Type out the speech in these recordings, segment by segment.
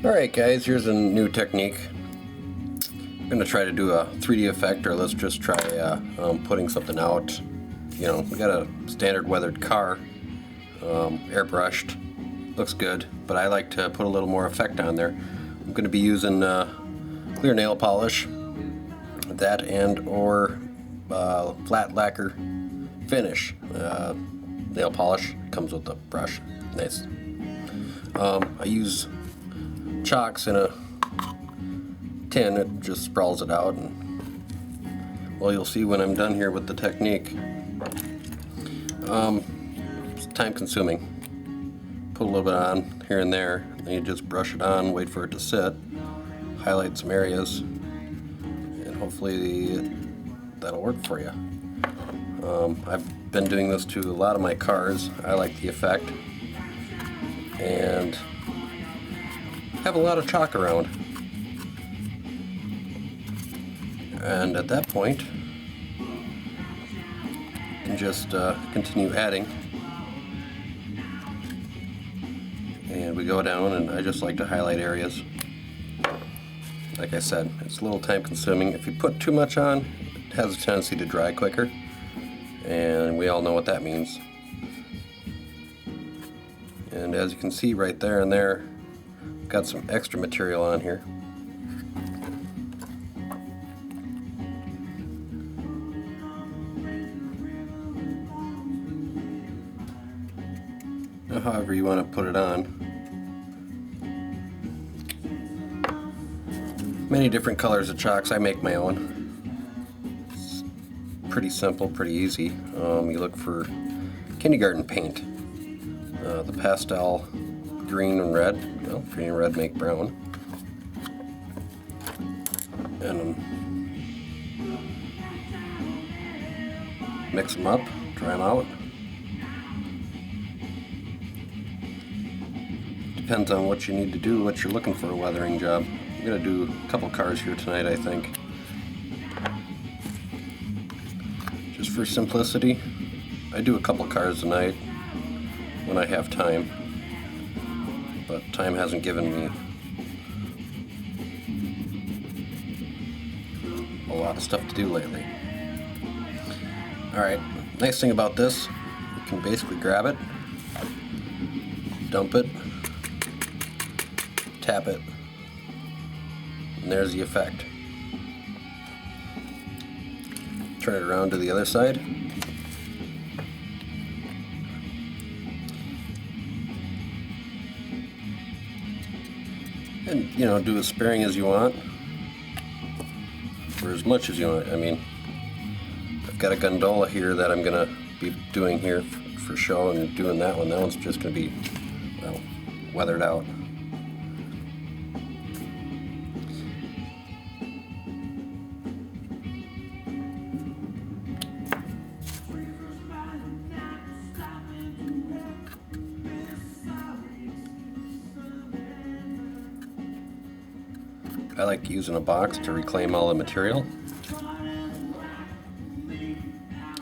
Alright guys, here's a new technique. I'm going to try to do a 3D effect, or let's just try putting something out. You know, we got a standard weathered car, airbrushed, looks good, but I like to put a little more effect on there. I'm going to be using clear nail polish, that and or flat lacquer finish. Nail polish comes with the brush, nice. I use chalks in a tin, it just sprawls it out, and well, you'll see when I'm done here with the technique. It's time consuming. Put a little bit on here and there, then you just brush it on, wait for it to sit, highlight some areas, and hopefully that'll work for you. I've been doing this to a lot of my cars. I like the effect, and have a lot of chalk around. And at that point, you can just continue adding. And we go down, and I just like to highlight areas. Like I said, it's a little time consuming. If you put too much on, it has a tendency to dry quicker, and we all know what that means. And as you can see right there and there, got some extra material on here. Now, however you want to put it on. Many different colors of chalks. I make my own. It's pretty simple, pretty easy. You look for kindergarten paint. The pastel green and red. Well, green and red make brown. And mix them up, dry them out. Depends on what you need to do, what you're looking for a weathering job. I'm going to do a couple cars here tonight, I think. Just for simplicity, I do a couple cars a night when I have time. But time hasn't given me a lot of stuff to do lately. Alright, nice thing about this, you can basically grab it, dump it, tap it, and there's the effect. Turn it around to the other side. And, you know, do as sparing as you want, or as much as you want. I mean, I've got a gondola here that I'm going to be doing here for show, and doing that one. That one's just going to be, well, weathered out. I like using a box to reclaim all the material,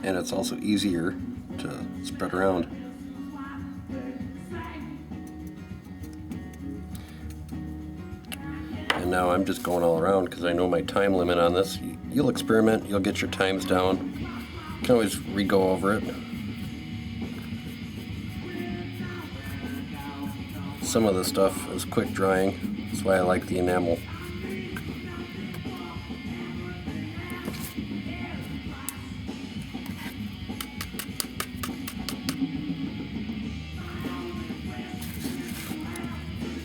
and it's also easier to spread around. And now I'm just going all around because I know my time limit on this. You'll experiment, you'll get your times down. You can always re-go over it. Some of the stuff is quick drying, that's why I like the enamel.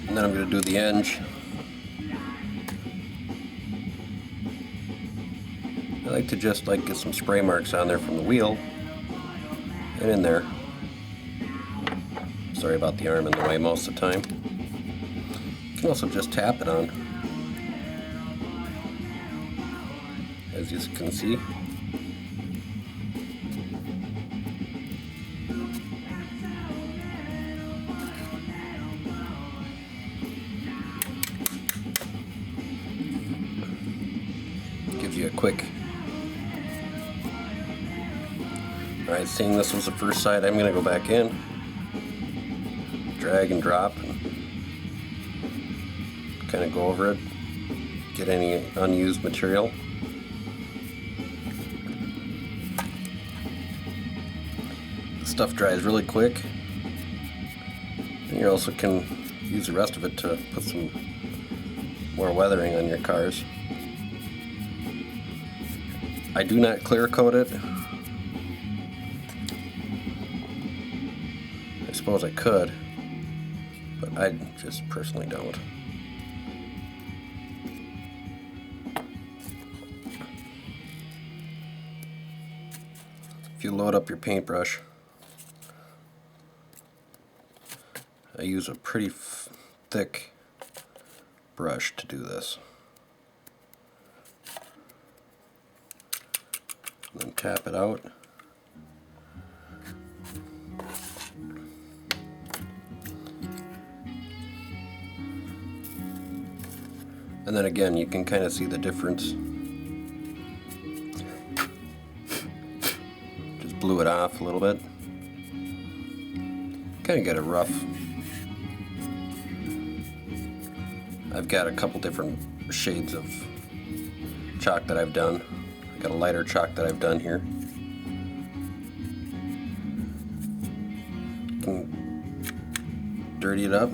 And then I'm going to do the edge. I like to just get some spray marks on there from the wheel and in there. Sorry about the arm in the way most of the time. You can also just tap it on, as you can see. Gives you a quick. Alright, seeing this was the first side, I'm going to go back in, drag and drop, and kind of go over it, get any unused material. Stuff dries really quick, and you also can use the rest of it to put some more weathering on your cars. I do not clear coat it. I suppose I could, but I just personally don't. If you load up your paintbrush, I use a pretty thick brush to do this. And then tap it out. And then again, you can kind of see the difference. Just blew it off a little bit. Kind of get it rough. I've got a couple different shades of chalk that I've done. I've got a lighter chalk that I've done here. You can dirty it up.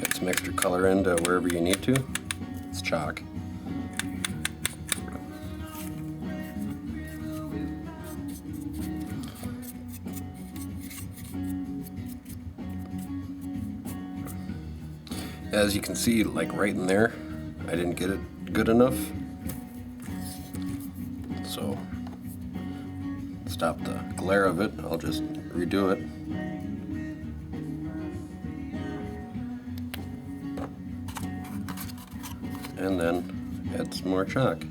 Get some extra color into wherever you need to. It's chalk. As you can see, like right in there, I didn't get it good enough. So, stop the glare of it, I'll just redo it. And then add some more chalk.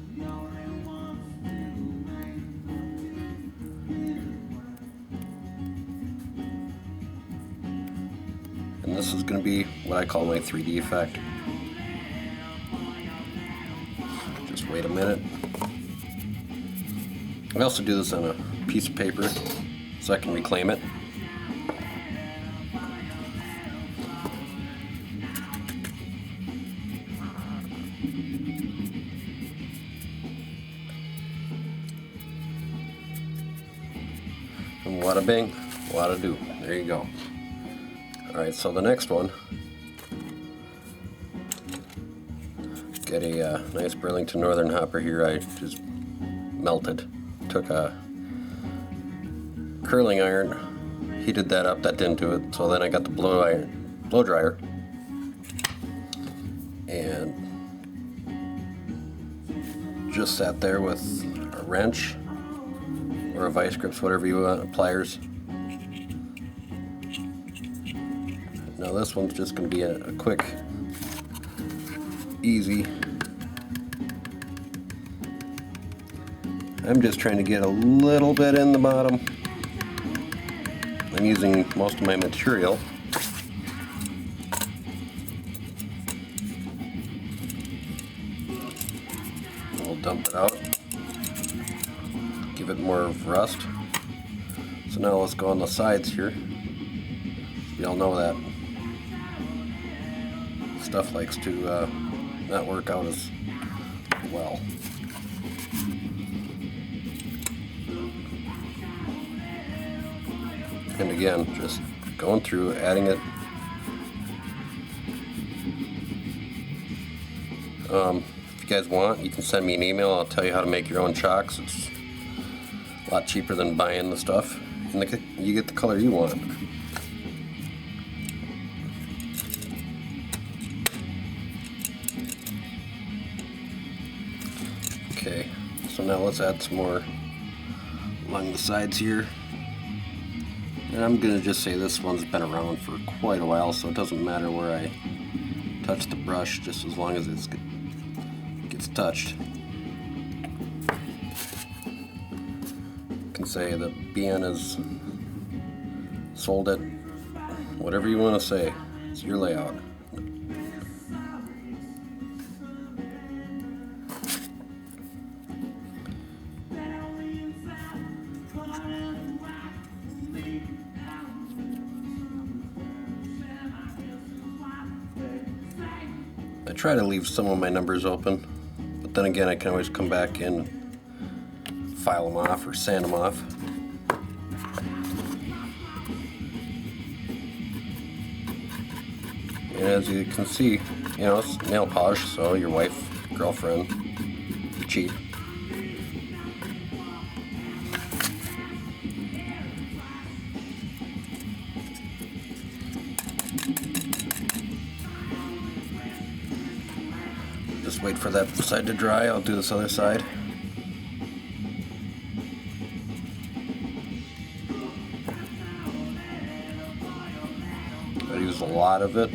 And this is going to be what I call my 3D effect. Just wait a minute. I also do this on a piece of paper so I can reclaim it. And wada bing, wada do. There you go. Alright, so the next one, get a nice Burlington Northern hopper here. I just melted. Took a curling iron, heated that up, that didn't do it, so then I got the blow dryer, and just sat there with a wrench or a vice grips, whatever you want, pliers. Now this one's just going to be a quick, easy. I'm just trying to get a little bit in the bottom. I'm using most of my material. We'll dump it out. Give it more rust. So now let's go on the sides here. You all know that stuff likes to not work out as well. And again, just going through, adding it. If you guys want, you can send me an email. I'll tell you how to make your own chalks. It's a lot cheaper than buying the stuff, and you get the color you want. Okay, so now let's add some more along the sides here. And I'm going to just say this one's been around for quite a while, so it doesn't matter where I touch the brush, just as long as it gets touched. You can say that BN has sold it, whatever you want to say. It's your layout. try to leave some of my numbers open, but then again I can always come back and file them off or sand them off. And as you can see, you know, it's nail polish, so your wife, girlfriend, cheap. Just wait for that side to dry. I'll do this other side. I use a lot of it.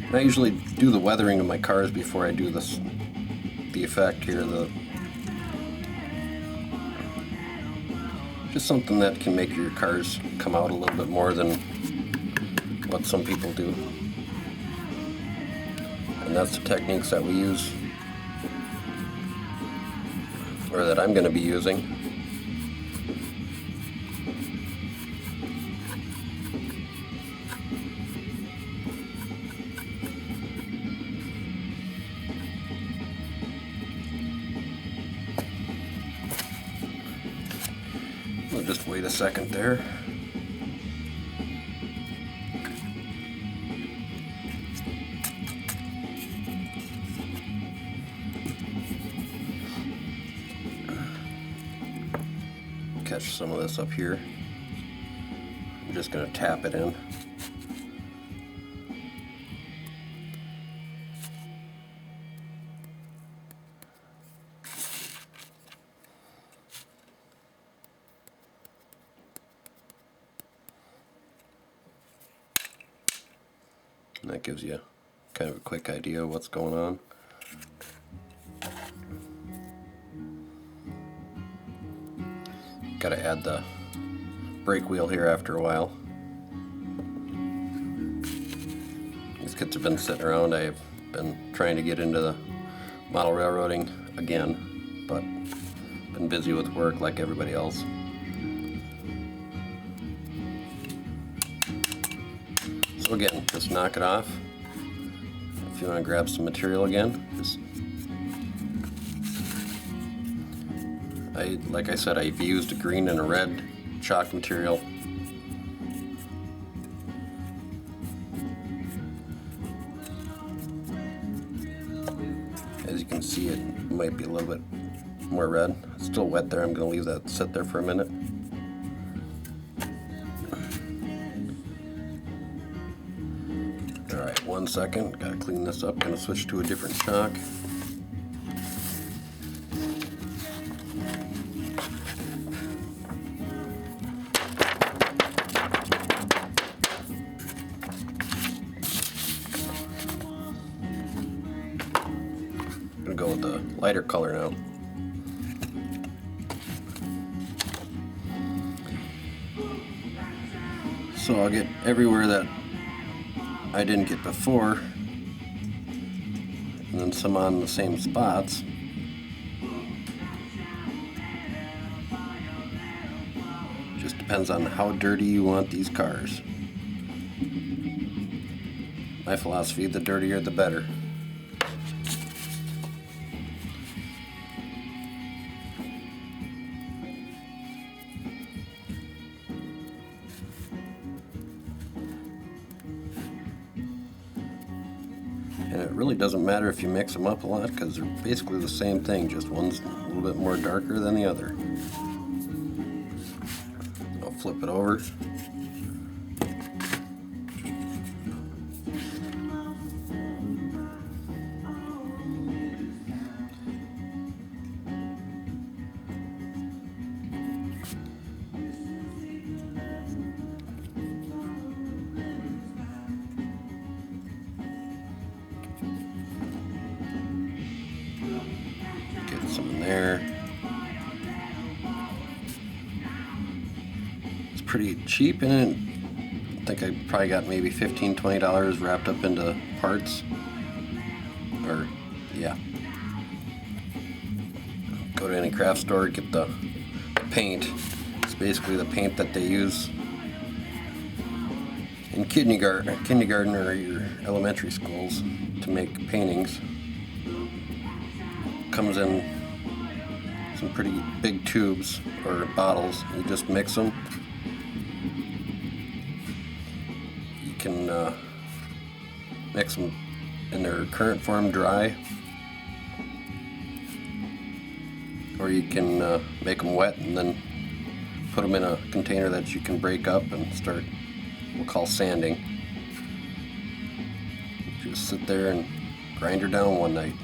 And I usually do the weathering of my cars before I do this, the effect here. Just something that can make your cars come out a little bit more than what some people do. And that's the techniques that we use, or that I'm going to be using. We'll just wait a second there. Catch some of this up here. I'm just going to tap it in. And that gives you kind of a quick idea of what's going on. Got to add the brake wheel here after a while. These kits have been sitting around. I've been trying to get into the model railroading again, but been busy with work like everybody else. So again, just knock it off. If you want to grab some material again, just like I said, I've used a green and a red chalk material. As you can see, it might be a little bit more red. It's still wet there. I'm going to leave that sit there for a minute. Alright, 1 second. Got to clean this up. Going to switch to a different chalk. Go with the lighter color now. So I'll get everywhere that I didn't get before, and then some on the same spots. Just depends on how dirty you want these cars. My philosophy, the dirtier the better. And it really doesn't matter if you mix them up a lot, because they're basically the same thing, just one's a little bit more darker than the other. I'll flip it over. Some in there. It's pretty cheap, and I think I probably got maybe $15–20 wrapped up into parts. Or yeah, go to any craft store, get the paint. It's basically the paint that they use in kindergarten or your elementary schools to make paintings. Comes in some pretty big tubes or bottles. You just mix them. You can mix them in their current form dry, or you can make them wet and then put them in a container that you can break up and start, we'll call sanding. Just sit there and grind her down one night.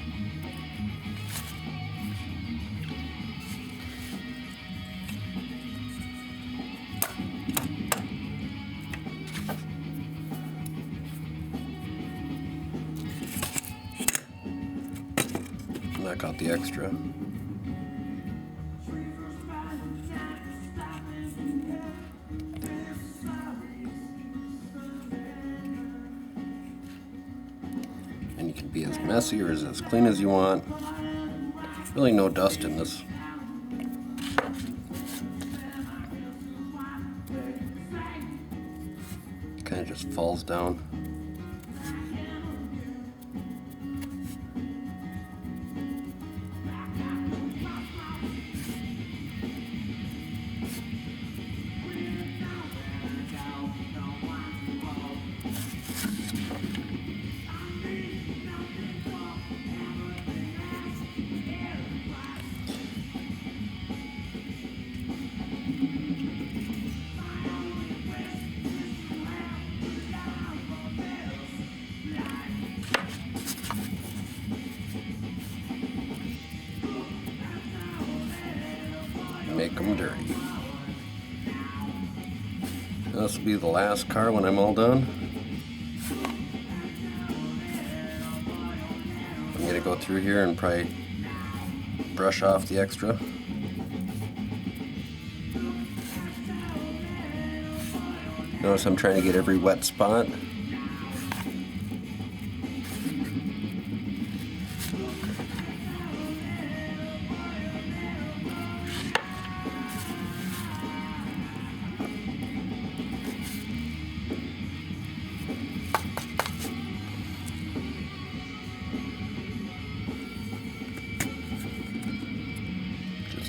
Knock out the extra. And you can be as messy or as clean as you want. Really no dust in this. Kind of just falls down. Make them dirty. This will be the last car when I'm all done. I'm going to go through here and probably brush off the extra. Notice I'm trying to get every wet spot.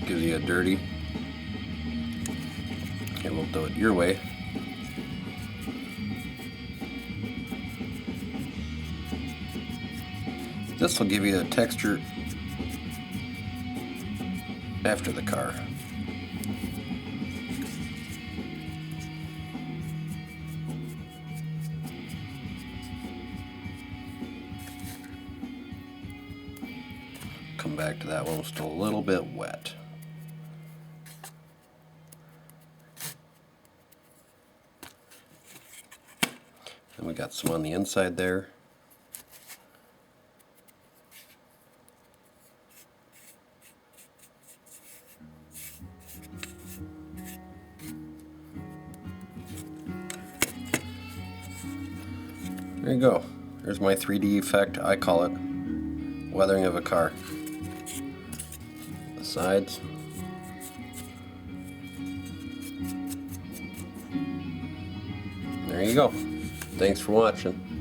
Gives you a dirty. Okay, we'll do it your way. This will give you a texture after the car. Come back to that one, still a little bit wet. And we got some on the inside there. There you go. There's my 3D effect, I call it. Weathering of a car. The sides. There you go. Thanks for watching.